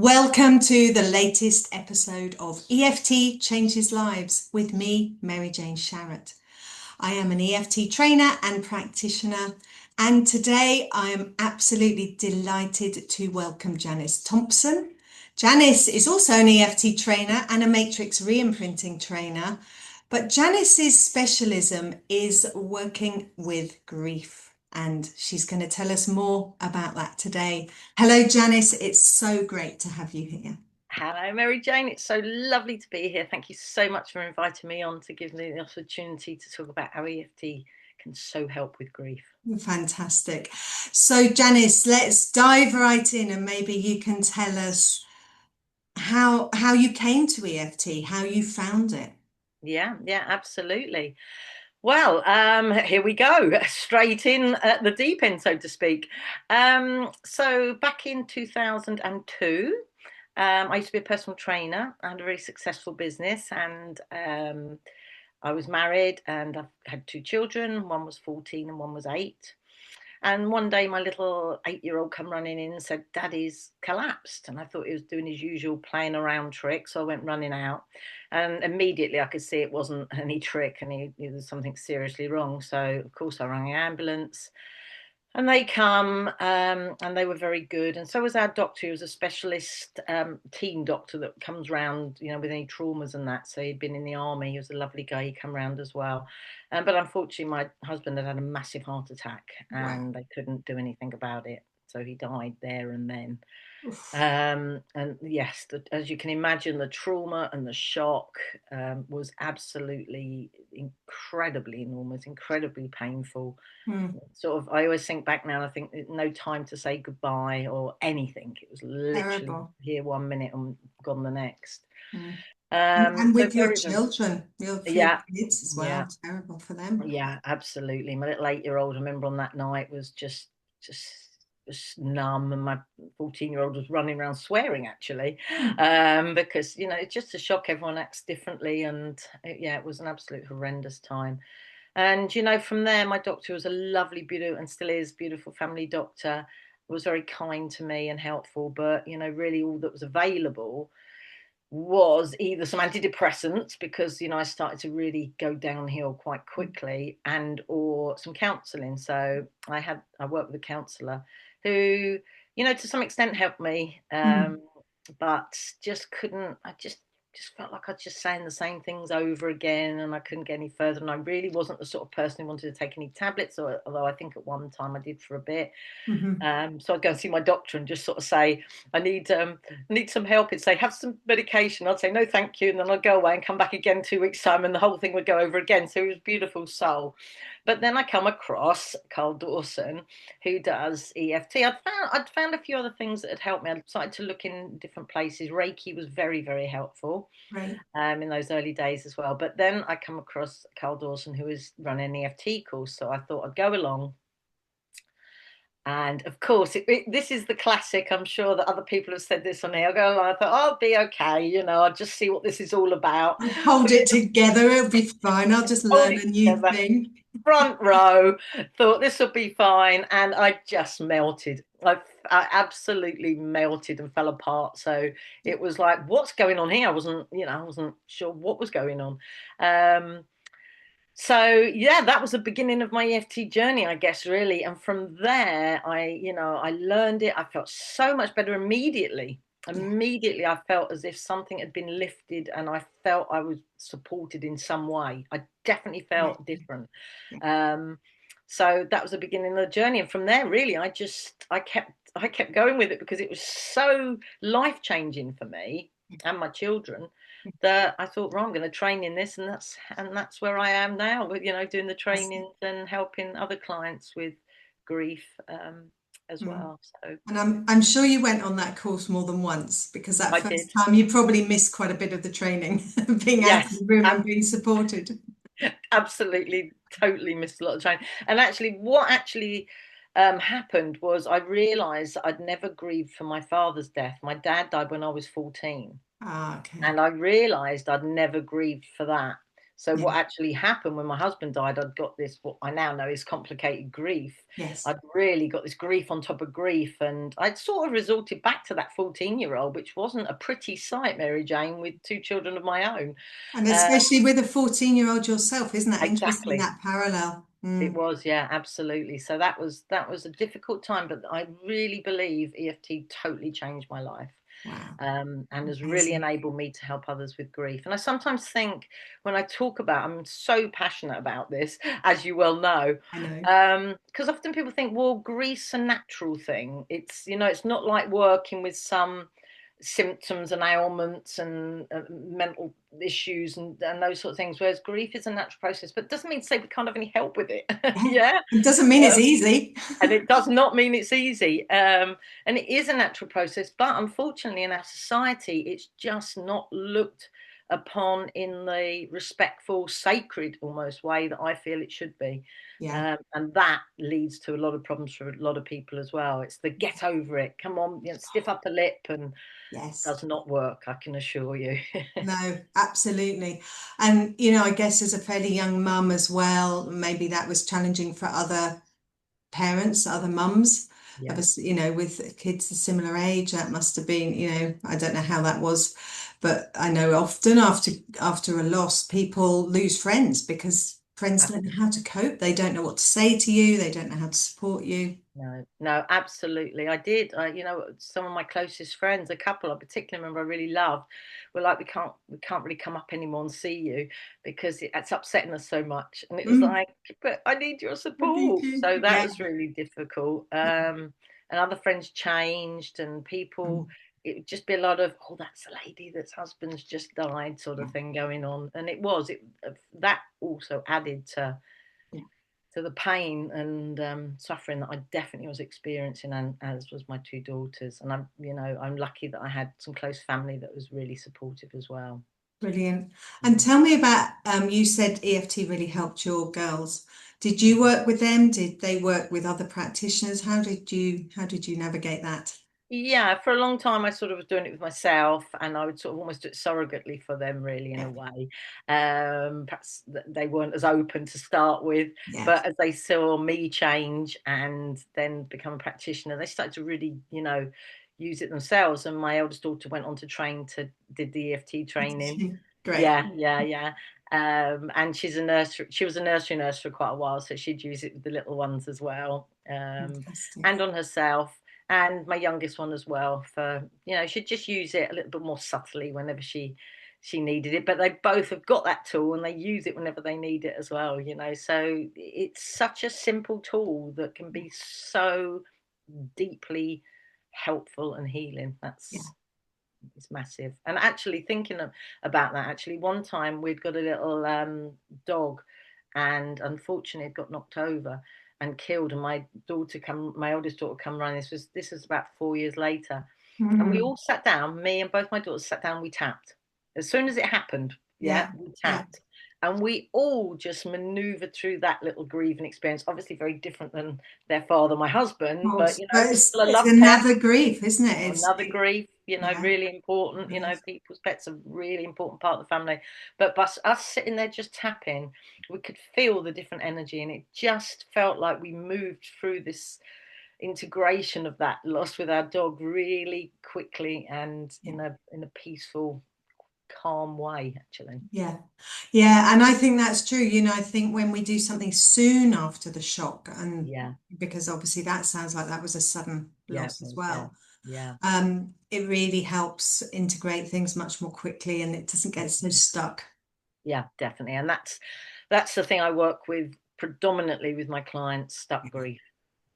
Welcome to the latest episode of EFT Changes Lives with me, Mary Jane Sharratt. I am an EFT trainer and practitioner, and today I am absolutely delighted to welcome Janice Thompson. Janice is also an EFT trainer and a Matrix Reimprinting trainer, but Janice's specialism is working with grief. And she's going to tell us more about that today. Hello, Janice. It's so great to have you here. Hello, Mary Jane. It's so lovely to be here. Thank you so much for inviting me on to give me the opportunity to talk about how EFT can so help with grief. Fantastic. So, Janice, let's dive right in, and maybe you can tell us how you came to EFT, how you found it. Yeah, absolutely. Well, here we go, straight in at the deep end, so to speak. So back in 2002, I used to be a personal trainer. I had a very successful business, and I was married, and I've had two children. One was 14 and one was 8. And one day my little 8-year-old come running in and said, Daddy's collapsed. And I thought he was doing his usual playing around trick. So I went running out, and immediately I could see it wasn't any trick, and he was something seriously wrong. So of course I rang the ambulance. And they come, and they were very good. And so was our doctor, who was a specialist team doctor that comes round, with any traumas and that. So he'd been in the army. He was a lovely guy. He come round as well. But unfortunately, my husband had a massive heart attack, Wow. and they couldn't do anything about it. So he died there and then. Oof. And yes, as you can imagine, the trauma and the shock was absolutely incredibly enormous, incredibly painful. Mm. Sort of, I always think back now, I think no time to say goodbye or anything. It was literally Terrible. here 1 minute and gone the next. Mm. And So with your very, very, children, for your yeah, kids as yeah, well, terrible for them. yeah, absolutely. My little 8-year-old, I remember on that night, was just just numb, and my 14-year-old was running around swearing actually, Mm. because it's just a shock. Everyone acts differently, and it was an absolute horrendous time. And from there, my doctor was a lovely, beautiful, and still is beautiful family doctor. Was very kind to me and helpful, but really all that was available was either some antidepressants, because I started to really go downhill quite quickly, and or some counselling. So I worked with a counsellor who to some extent helped me, Mm. but just couldn't. I just felt like I was just saying the same things over again, and I couldn't get any further. And I really wasn't the sort of person who wanted to take any tablets, or although I think at one time I did for a bit. Mhm. So I'd go and see my doctor and just sort of say, I need some help. He'd say, have some medication. I'd say, no, thank you. And then I'd go away and come back again 2 weeks' time, and the whole thing would go over again. So he was a beautiful soul. But then I come across Carl Dawson, who does EFT. I'd found a few other things that had helped me. I started to look in different places. Reiki was very, very helpful Right. in those early days as well. But then I come across Carl Dawson, who was running an EFT course. So I thought I'd go along. And of course, this is the classic. I'm sure that other people have said this on here. I go along, I thought, oh, I'll be okay. I'll just see what this is all about. I'll hold it together. It'll be fine. I'll just Hold learn it a new together. thing. Front row, thought this will be fine. And I just melted. I absolutely melted and fell apart. So it was like, what's going on here? I wasn't sure what was going on. So yeah, that was the beginning of my EFT journey, I guess, really. And from there, I learned it. I felt so much better immediately. Yeah. Immediately, I felt as if something had been lifted, and I felt I was supported in some way. I definitely Yeah. felt different. Yeah. Um, so that was the beginning of the journey. And from there, really, I kept going with it, because it was so life changing for me and my children, that I thought, right, I'm going to train in this, and that's where I am now, with doing the That's, trainings and helping other clients with grief, as mm. well. So And I'm sure you went on that course more than once, because that I first did, time you probably missed quite a bit of the training, being out of yes, the room and being supported. absolutely, totally missed a lot of training. And actually, what actually happened was, I realised I'd never grieved for my father's death. My dad died when I was 14. Ah, okay. And I realised I'd never grieved for that. So Yeah. what actually happened when my husband died, I'd got this, what I now know is complicated grief. Yes. I'd really got this grief on top of grief. And I'd sort of resorted back to that 14-year-old, which wasn't a pretty sight, Mary Jane, with two children of my own. And Uh, especially with a 14-year-old yourself, isn't that interesting, exactly. that parallel? It Mm. was, yeah, absolutely. So that was a difficult time, but I really believe EFT totally changed my life, Wow. and has really Amazing. enabled me to help others with grief. And I sometimes think when I talk about, I'm so passionate about this, as you well know, I know. because often people think, well, grief's a natural thing. It's, it's not like working with some symptoms and ailments and mental issues and those sort of things, whereas grief is a natural process, but it doesn't mean to say we can't have any help with it. Yeah. Yeah. It doesn't mean it's um, easy. and it does not mean it's easy, and it is a natural process, but unfortunately in our society it's just not looked upon in the respectful, sacred almost way that I feel it should be. Yeah. And that leads to a lot of problems for a lot of people as well. It's the get over it, come on, stiff upper lip, and Yes. does not work, I can assure you. No, absolutely. And, I guess as a fairly young mum as well, maybe that was challenging for other parents, other mums of Yeah. us, with kids a similar age. That must have been, I don't know how that was, but I know often after a loss, people lose friends because friends don't know how to cope. They don't know what to say to you. They don't know how to support you. No, no, absolutely. I did. Some of my closest friends, a couple I particularly remember I really loved, were like, we can't really come up anymore and see you because it's upsetting us so much. And it was Mm, like, but I need your I need support. you. So that Yeah. was really difficult. And other friends changed, and people, Mm, it would just be a lot of, oh, that's the lady that's husband's just died, sort yeah. of thing going on. And it that also added Yeah. to the pain and suffering that I definitely was experiencing, and as was my two daughters. And I'm lucky that I had some close family that was really supportive as well. Brilliant. And Mm. tell me about, you said EFT really helped your girls. Did you work with them? Did they work with other practitioners? How did you navigate that? Yeah, for a long time I sort of was doing it with myself, and I would sort of almost do it surrogately for them, really, in Yeah. a way. Perhaps they weren't as open to start with, Yeah. but as they saw me change and then become a practitioner, they started to really, use it themselves. And my eldest daughter went on to did the EFT training. Great. Yeah, yeah, yeah. And she was a nursery nurse for quite a while, so she'd use it with the little ones as well, Fantastic. and on herself. And my youngest one as well, for, she'd just use it a little bit more subtly whenever she needed it. But they both have got that tool and they use it whenever they need it as well, so it's such a simple tool that can be so deeply helpful and healing. Yeah. It's massive. And actually thinking about that, actually one time we'd got a little dog, and unfortunately it got knocked over and killed, and my oldest daughter come running. This was about 4 years later, and we Mm. all sat down, me and both my daughters sat down, we tapped as soon as it happened. Yeah, Yeah. we Yeah. tapped, and we all just maneuvered through that little grieving experience, obviously very different than their father, my husband, but But it's, still a it's love pet. another grief, isn't it? Another grief, Yeah, really important. it is. People's pets are a really important part of the family. But us sitting there just tapping, we could feel the different energy, and it just felt like we moved through this integration of that loss with our dog really quickly and Yeah. in a peaceful, calm way, actually. Yeah. Yeah. And I think that's true. I think when we do something soon after the shock, and Yeah, because obviously that sounds like that was a sudden yeah, it loss as was. Yeah, well, yeah, it really helps integrate things much more quickly and it doesn't get so stuck. yeah, definitely. And that's the thing I work with predominantly with my clients: stuck grief.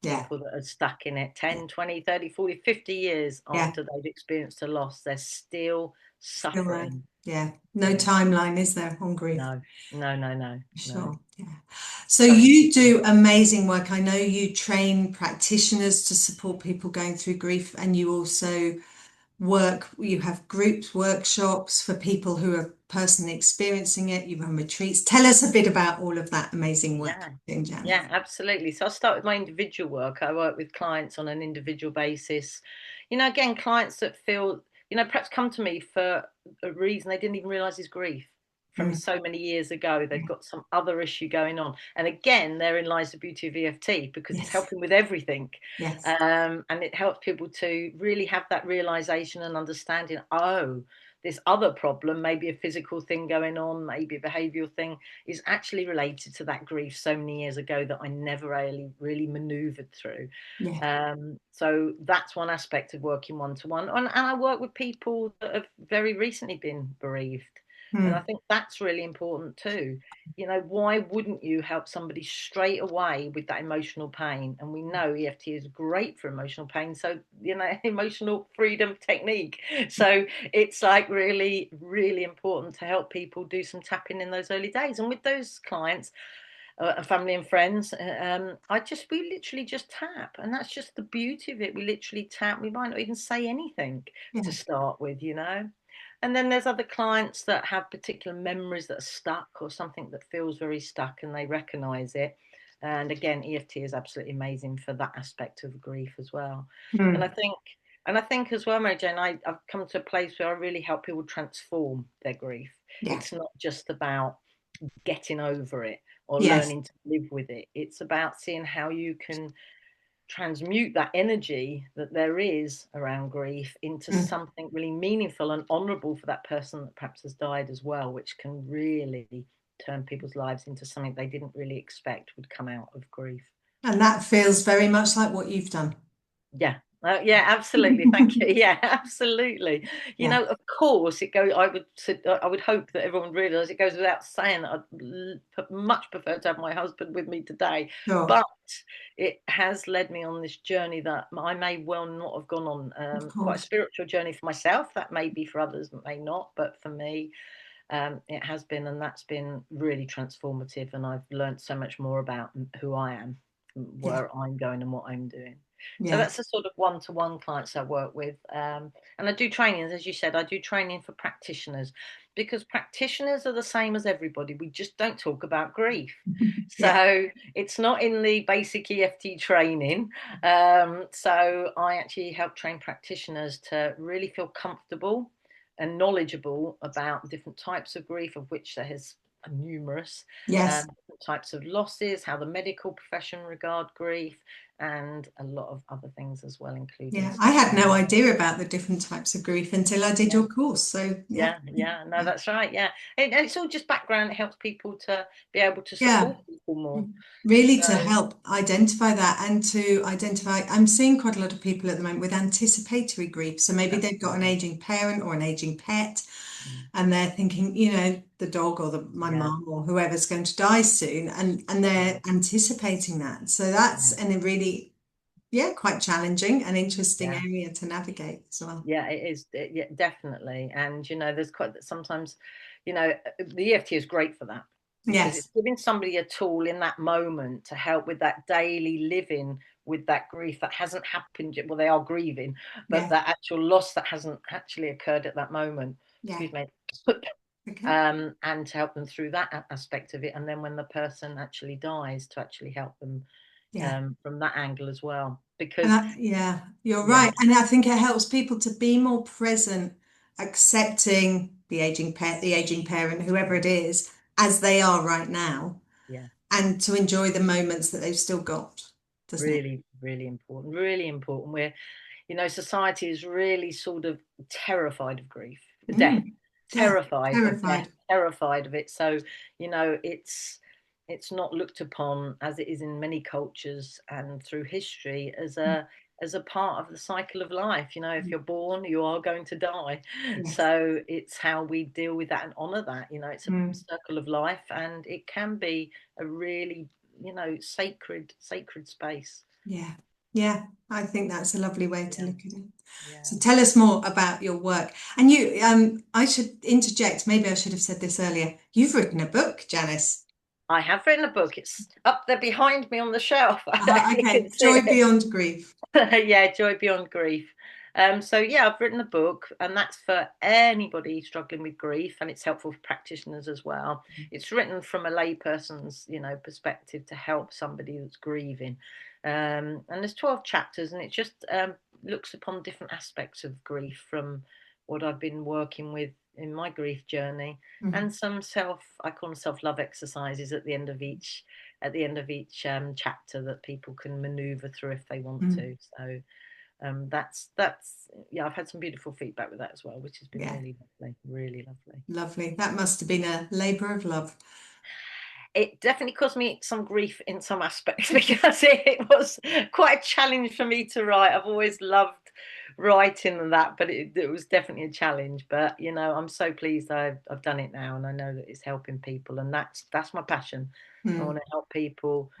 Yeah. People that are stuck in it Yeah. 10, 20, 30, 40, 50 years Yeah. after they've experienced a loss, they're still Still there. suffering. Yeah. No Yeah. timeline, is there, on grief? No, no, no, no, no. Sure. Yeah. So So you important. do amazing work. I know you train practitioners to support people going through grief, and you also you have group workshops for people who are personally experiencing it. You run retreats. Tell us a bit about all of that amazing work Yeah, you're doing, Janice. yeah, absolutely. So I'll start with my individual work. I work with clients on an individual basis. Again, clients that feel, perhaps come to me for a reason they didn't even realize is grief. from so many years ago. They've got some other issue going on. And again, therein lies the beauty of EFT, because it's Yes. helping with everything. Yes. And it helps people to really have that realization and understanding, oh, this other problem, maybe a physical thing going on, maybe a behavioral thing, is actually related to that grief so many years ago that I never really maneuvered through. Yeah. So that's one aspect of working one-to-one. And I work with people that have very recently been bereaved. And I think that's really important too. You know, why wouldn't you help somebody straight away with that emotional pain? And we know EFT is great for emotional pain. So, you know, emotional freedom technique. So it's like really, really important to help people do some tapping in those early days. And with those clients, family and friends, we literally just tap, and that's just the beauty of it. We literally tap. We might not even say anything to Yeah. start with, you know. And then there's other clients that have particular memories that are stuck, or something that feels very stuck, and they recognize it. And again, EFT is absolutely amazing for that aspect of grief as well. And I Mm. think, and I think as well, Mary Jane, I've come to a place where I really help people transform their grief. Yeah. It's not just about getting over it or Yes. learning to live with it. It's about seeing how you can transmute that energy that there is around grief into Mm. something really meaningful and honorable for that person that perhaps has died as well, which can really turn people's lives into something they didn't really expect would come out of grief. And that feels very much like what you've done. Yeah. Yeah, absolutely. Thank you. Yeah, absolutely. You Yeah. know, of course, it goes. I would hope that everyone realised it goes without saying that I'd much prefer to have my husband with me today, Sure. but it has led me on this journey that I may well not have gone on. Of Quite a course. spiritual journey for myself. That may be for others, may not, but for me, it has been, and that's been really transformative. And I've learned so much more about who I am, Yeah. where I'm going, and what I'm doing. So Yeah. that's the sort of one-to-one clients I work with. And I do trainings, as you said, I do training for practitioners, because practitioners are the same as everybody. We just don't talk about grief. Yeah. So it's not in the basic EFT training. So I actually help train practitioners to really feel comfortable and knowledgeable about different types of grief, of which there is numerous, Yes. different types of losses, how the medical profession regard grief, and a lot of other things as well, including Yeah. I some. had no idea about the different types of grief until I did Yeah, your course. So yeah. yeah, no, that's right. Yeah, and it's all just background. It helps people to be able to Yeah. support people more. Really So to help identify that and to identify, I'm seeing quite a lot of people at the moment with anticipatory grief. So maybe they've got an absolutely. aging parent or an aging pet, and they're thinking, the dog or my Yeah, mum or whoever's going to die soon, and yeah, they're anticipating that. So that's yeah, a really, yeah, quite challenging and interesting yeah. area to navigate as well. Yeah, it is. Yeah, definitely. And there's quite sometimes, the EFT is great for that, because it's Yes. giving somebody a tool in that moment to help with that daily living with that grief that hasn't happened yet. Well, they are grieving, but Yeah. that actual loss that hasn't actually occurred at that moment. Yeah. Excuse me. Okay. And to help them through that aspect of it, and then when the person actually dies, to actually help them Yeah. from that angle as well. And Because yeah, you're yeah, right. And I think it helps people to be more present, accepting the aging pet, the aging parent, whoever it is, as they are right now, yeah. and to enjoy the moments that they've still got, doesn't it? Really, really important. Really important. We're, society is really sort of terrified of grief, death, Mm. Death, terrified of death, terrified. terrified of it. So, it's not looked upon, as it is in many cultures and through history, as a part of the cycle of life. If you're born, you are going to die. Yes. So it's how we deal with that and honor that. It's a Mm. circle of life, and it can be a really, sacred space. Yeah. Yeah. I think that's a lovely way to Yeah, look at it. yeah. So tell us more about your work. And I should interject, maybe I should have said this earlier. You've written a book, Janice. I have written a book. It's up there behind me on the shelf. I don't know if you Okay. can see Joy Beyond Grief. it. Yeah, Joy Beyond Grief. So yeah, I've written a book, and that's for anybody struggling with grief, and it's helpful for practitioners as well. It's written from a layperson's, perspective, to help somebody that's grieving. And there's 12 chapters, and it just looks upon different aspects of grief, from what I've been working with in my grief journey, and some I call them self-love exercises at the end of each chapter that people can maneuver through if they want to. So that's yeah, I've had some beautiful feedback with that as well, which has been Yeah, really lovely, really lovely. lovely. That must have been a labour of love. It definitely caused me some grief in some aspects because it was quite a challenge for me to write. I've always loved writing and that, but it was definitely a challenge. But you know, I'm so pleased I've done it now, and I know that it's helping people, and that's my passion. I want to help people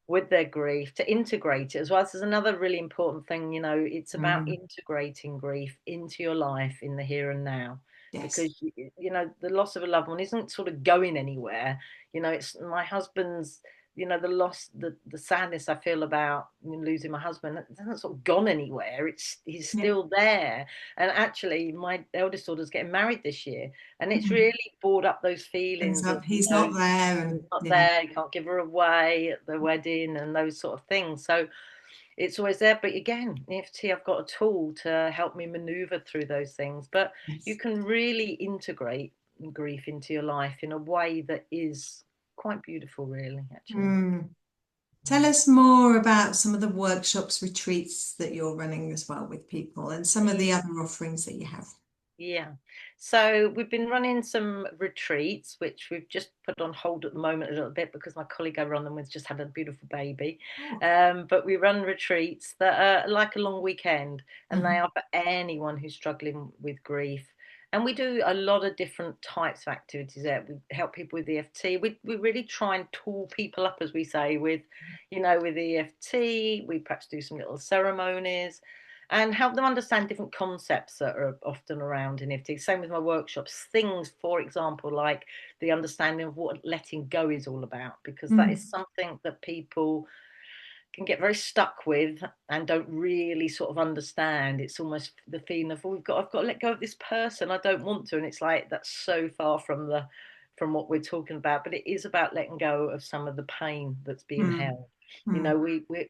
with their grief, to integrate it as well. This is another really important thing. You know, it's about integrating grief into your life in the here and now, Yes. because you know, the loss of a loved one isn't sort of going anywhere. You know, it's my husband's, you know, the loss, the sadness I feel about losing my husband, it hasn't sort of gone anywhere. He's Yeah. still there. And actually, my eldest daughter's getting married this year, and it's really brought up those Ends feelings up, of, you he's know, not there, he's and not yeah. there, you can't give her away at the wedding and those sort of things. So it's always there. But again, EFT, I've got a tool to help me maneuver through those things. But you Yes. can really integrate grief into your life in a way that is quite beautiful, really, actually. Tell us more about some of the workshops, retreats that you're running as well with people, and some of the other offerings that you have. Yeah. So we've been running some retreats, which we've just put on hold at the moment a little bit because my colleague I run them with just had a beautiful baby. Oh. But we run retreats that are like a long weekend, and they Mhm. are for anyone who's struggling with grief. And we do a lot of different types of activities there. We help people with EFT. We really try and tool people up, as we say, with, you know, with EFT. We perhaps do some little ceremonies and help them understand different concepts that are often around in EFT. Same with my workshops. Things, for example, like the understanding of what letting go is all about, because that is something that people can get very stuck with and don't really sort of understand. It's almost the feeling of, oh, I've got to let go of this person. I don't want to. And it's like, that's so far from what we're talking about. But it is about letting go of some of the pain that's being Mm. held. You know, Mm. we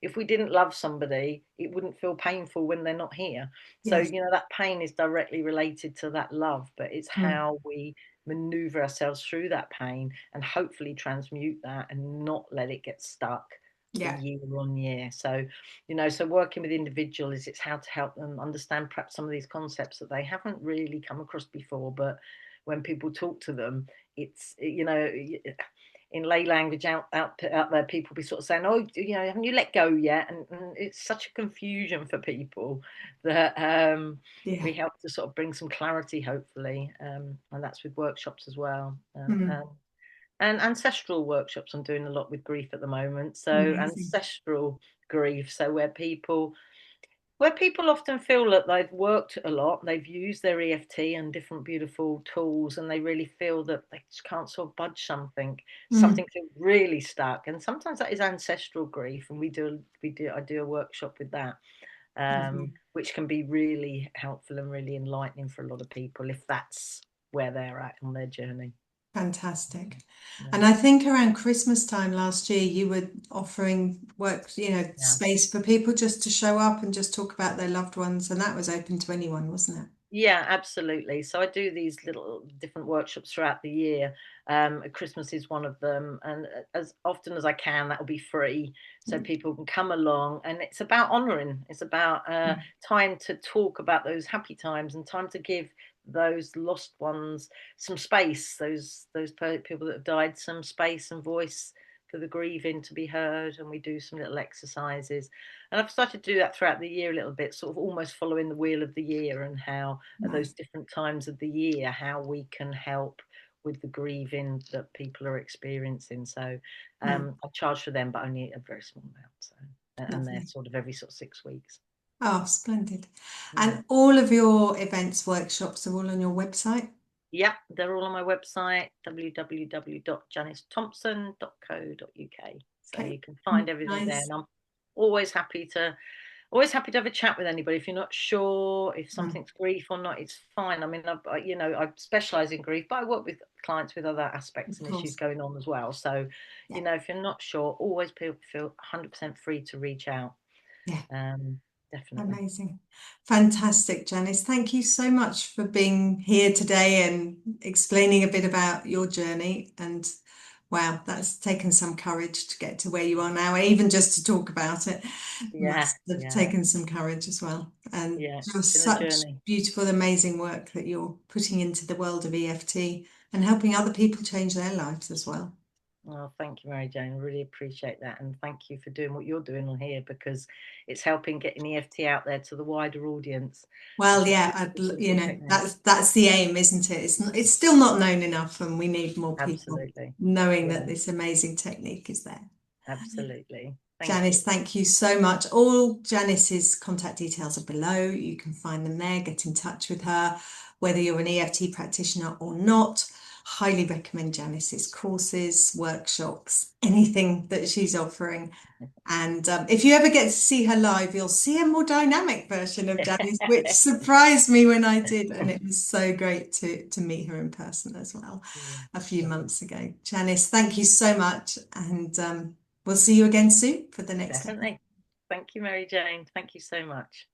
if we didn't love somebody, it wouldn't feel painful when they're not here. So, Yes. you know, that pain is directly related to that love, but it's Mm. how we maneuver ourselves through that pain and hopefully transmute that and not let it get stuck for Yeah. year on year. So, you know, so working with individuals, it's how to help them understand perhaps some of these concepts that they haven't really come across before, but when people talk to them, it's, you know, in lay language out there, people be sort of saying, oh, you know, haven't you let go yet? And it's such a confusion for people that Yeah. we help to sort of bring some clarity, hopefully, and that's with workshops as well. Mm. And ancestral workshops, I'm doing a lot with grief at the moment. So Amazing. ancestral grief, so where people often feel that they've worked a lot, they've used their EFT and different beautiful tools, and they really feel that they just can't sort of budge Mm. something feels really stuck. And sometimes that is ancestral grief, and I do a workshop with that, Lovely. which can be really helpful and really enlightening for a lot of people if that's where they're at on their journey. Fantastic. Yeah. And I think around Christmas time last year, you were offering work, Yeah. space for people just to show up and just talk about their loved ones. And that was open to anyone, wasn't it? Yeah, absolutely. So I do these little different workshops throughout the year. Christmas is one of them, and as often as I can, that will be free, so Mm. people can come along. And it's about honouring. It's about time to talk about those happy times and time to give those lost ones some space. People that have died some space and voice for the grieving to be heard. And we do some little exercises. And I've started to do that throughout the year a little bit, sort of almost following the wheel of the year and how at those Nice. different times of the year, how we can help with the grieving that people are experiencing. So Mm. I charge for them, but only a very small amount. So, and they're Lovely. sort of every sort of 6 weeks. Oh, splendid. Yeah. And all of your events, workshops are all on your website? Yep, they're all on my website, www.janicethompson.co.uk. So Okay. you can find everything there. Nice. And I'm always happy to always happy to have a chat with anybody. If you're not sure if Mm. something's grief or not, it's fine. I mean, you know, I specialize in grief, but I work with clients with other aspects Of and issues course. going on as well. So, Yeah. you know, if you're not sure, always feel 100% free to reach out. Yeah. Um, definitely. Amazing. Fantastic, Janice. Thank you so much for being here today and explaining a bit about your journey. And wow, that's taken some courage to get to where you are now, even just to talk about it Yeah, must have yeah, taken some courage as well. And yeah. It's just been a such journey. beautiful, amazing work that you're putting into the world of EFT and helping other people change their lives as well. Oh, thank you, Mary Jane. I really appreciate that. And thank you for doing what you're doing on here, because it's helping getting EFT out there to the wider audience, Well, which is yeah, which is a you big know, technique. that's the aim, isn't it? It's still not known enough, and we need more people Absolutely. knowing that Yeah, this amazing technique is there. absolutely. Thank you. Janice, thank you so much. All Janice's contact details are below. You can find them there. Get in touch with her, whether you're an EFT practitioner or not. Highly recommend Janice's courses, workshops, anything that she's offering. And if you ever get to see her live, you'll see a more dynamic version of Janice, which surprised me when I did. And it was so great to meet her in person as well Yeah, a few lovely. months ago. Janice, thank you so much. And we'll see you again soon for the next episode. Definitely. Thank you, Mary Jane. Thank you so much.